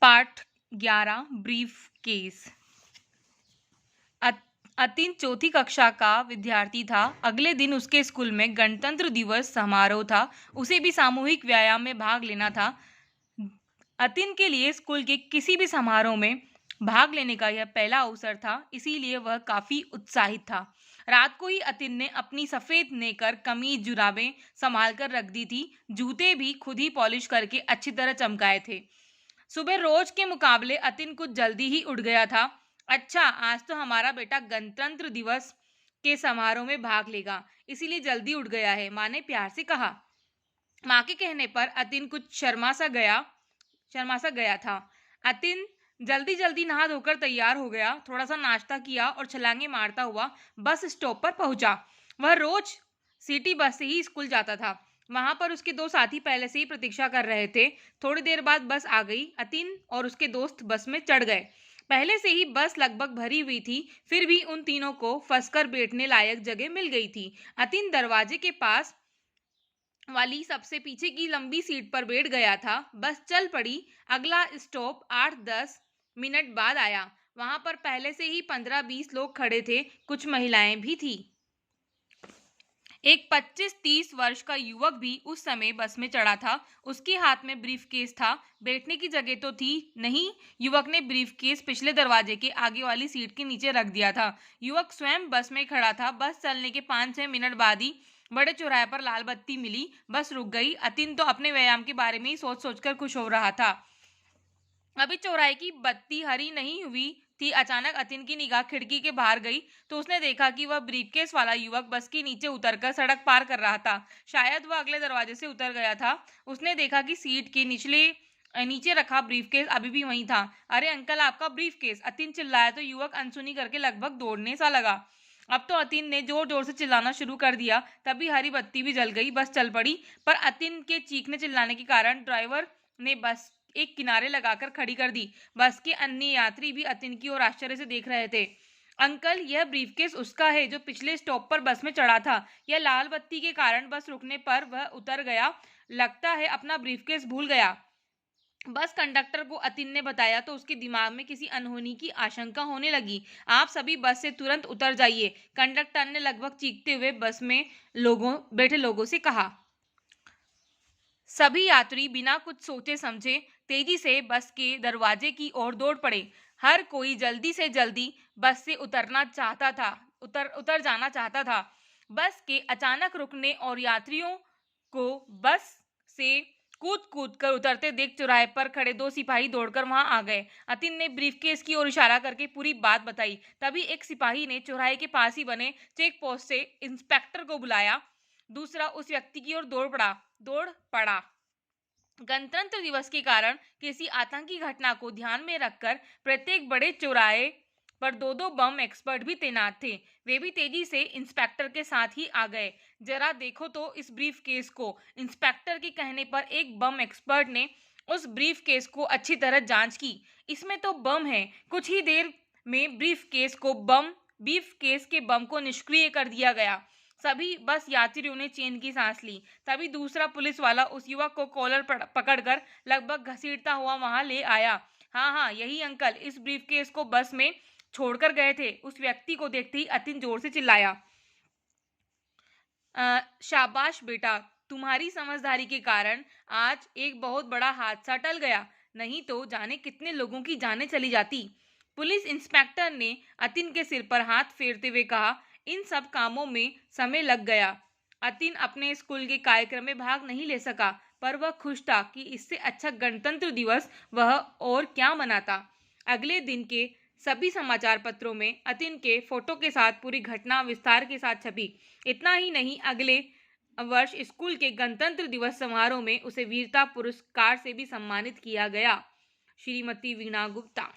पाठ 11 brief case. Atin चौथी कक्षा का विद्यार्थी था। अगले दिन उसके स्कूल में गणतंत्र दिवस समारोह था। उसे भी सामूहिक व्यायाम में भाग लेना था। अतिन के लिए स्कूल के किसी भी समारोह में भाग लेने का यह पहला अवसर था, इसीलिए वह काफी उत्साहित था। रात को ही अतिन ने अपनी सफेद नेकर कमीज जुराबें संभाल कर रख दी थी। जूते भी खुद ही पॉलिश करके अच्छी तरह चमकाए थे। सुबह रोज के मुकाबले अतिन कुछ जल्दी ही उठ गया था। अच्छा, आज तो हमारा बेटा गणतंत्र दिवस के समारोह में भाग लेगा, इसीलिए जल्दी उठ गया है, माँ ने प्यार से कहा। माँ के कहने पर अतिन कुछ शर्मा सा गया था। अतिन जल्दी जल्दी नहा धोकर तैयार हो गया, थोड़ा सा नाश्ता किया और छलांगे मारता हुआ बस स्टॉप पर पहुंचा। वह रोज सिटी बस से ही स्कूल जाता था। वहां पर उसके दो साथी पहले से ही प्रतीक्षा कर रहे थे। थोड़ी देर बाद बस आ गई। अतिन और उसके दोस्त बस में चढ़ गए। पहले से ही बस लगभग भरी हुई थी, फिर भी उन तीनों को फंसकर बैठने लायक जगह मिल गई थी। अतिन दरवाजे के पास वाली सबसे पीछे की लंबी सीट पर बैठ गया था। बस चल पड़ी। अगला स्टॉप 8-10 मिनट बाद आया। वहां पर पहले से ही 15-20 लोग खड़े थे, कुछ महिलाएं भी थी। एक 25-30 वर्ष का युवक भी उस समय बस में चढ़ा था। उसके हाथ में ब्रीफकेस था। बैठने की जगह तो थी नहीं। युवक ने ब्रीफकेस पिछले दरवाजे के आगे वाली सीट के नीचे रख दिया था। युवक स्वयं बस में खड़ा था। बस चलने के 5-6 मिनट बाद ही बड़े चौराहे पर लाल बत्ती मिली। बस रुक गई। अतिन तो अपने व्यायाम के बारे में ही सोच सोचकर खुश हो रहा था। अभी चौराहे की बत्ती हरी नहीं हुई थी। अचानक अतिन की निगाह खिड़की के बाहर गई तो उसने देखा कि वह ब्रीफकेस वाला युवक बस के नीचे उतरकर सड़क पार कर रहा था। शायद वह अगले दरवाजे से उतर गया था। उसने देखा कि सीट के नीचे रखा ब्रीफकेस अभी भी वहीं था। अरे अंकल, आपका ब्रीफकेस! अतिन चिल्लाया तो युवक अनसुनी करके लगभग दौड़ने सा लगा। अब तो अतिन ने जोर जोर से चिल्लाना शुरू कर दिया। तभी हरी बत्ती भी जल गई। बस चल पड़ी। पर अतिन के चीखने चिल्लाने के कारण ड्राइवर ने बस एक किनारे लगाकर खड़ी कर दी। बस के अन्य यात्री भी अतिन की ओर आश्चर्य से देख रहे थे। अंकल, यह ब्रीफकेस उसका है जो पिछले स्टॉप पर बस में चढ़ा था। यह लाल बत्ती के कारण बस रुकने पर वह उतर गया। लगता है अपना ब्रीफकेस भूल गया। बस कंडक्टर को अतिन ने बताया तो उसके दिमाग में किसी अनहोनी की आशंका होने लगी। आप सभी बस से तुरंत उतर जाइए, कंडक्टर ने लगभग चीखते हुए बस में बैठे लोगों से कहा। सभी यात्री बिना कुछ सोचे समझे तेजी से बस के दरवाजे की ओर दौड़ पड़े। हर कोई जल्दी से जल्दी बस से उतर जाना चाहता था। बस के अचानक रुकने और यात्रियों को बस से कूद कूद कर उतरते देख चौराहे पर खड़े दो सिपाही दौड़कर वहां आ गए। अतिन ने ब्रीफकेस की ओर इशारा करके पूरी बात बताई। तभी एक सिपाही ने चौराहे के पास ही बने चेक पोस्ट से इंस्पेक्टर को बुलाया। दूसरा उस व्यक्ति की ओर दौड़ पड़ा। गणतंत्र दिवस के कारण किसी आतंकी घटना को ध्यान में रखकर प्रत्येक बड़े चौराहे पर दो दो बम एक्सपर्ट भी तैनात थे। वे भी तेजी से इंस्पेक्टर के साथ ही आ गए। जरा देखो तो इस ब्रीफ केस को। इंस्पेक्टर के कहने पर एक बम एक्सपर्ट ने उस ब्रीफ केस को अच्छी तरह जांच की। इसमें तो बम है। कुछ ही देर में ब्रीफ केस के बम को निष्क्रिय कर दिया गया। सभी बस यात्रियों ने चैन की सांस ली। तभी दूसरा पुलिस वाला उस युवक को कॉलर पकड़कर लगभग घसीटता हुआ वहां ले आया। हाँ हाँ, यही अंकल इस ब्रीफकेस को बस में छोड़कर गए थे। उस व्यक्ति को देखते ही अतिन जोर से चिल्लाया। शाबाश बेटा, तुम्हारी समझदारी के कारण आज एक बहुत बड़ा हादसा टल गया, नहीं तो जाने कितने लोगों की जानें चली जाती। पुलिस इंस्पेक्टर ने अतिन के सिर पर हाथ फेरते हुए कहा। इन सब कामों में समय लग गया। अतिन अपने स्कूल के कार्यक्रम में भाग नहीं ले सका, पर वह खुश था कि इससे अच्छा गणतंत्र दिवस वह और क्या मनाता। अगले दिन के सभी समाचार पत्रों में अतिन के फोटो के साथ पूरी घटना विस्तार के साथ छपी। इतना ही नहीं, अगले वर्ष स्कूल के गणतंत्र दिवस समारोह में उसे वीरता पुरस्कार से भी सम्मानित किया गया। श्रीमती वीणा गुप्ता।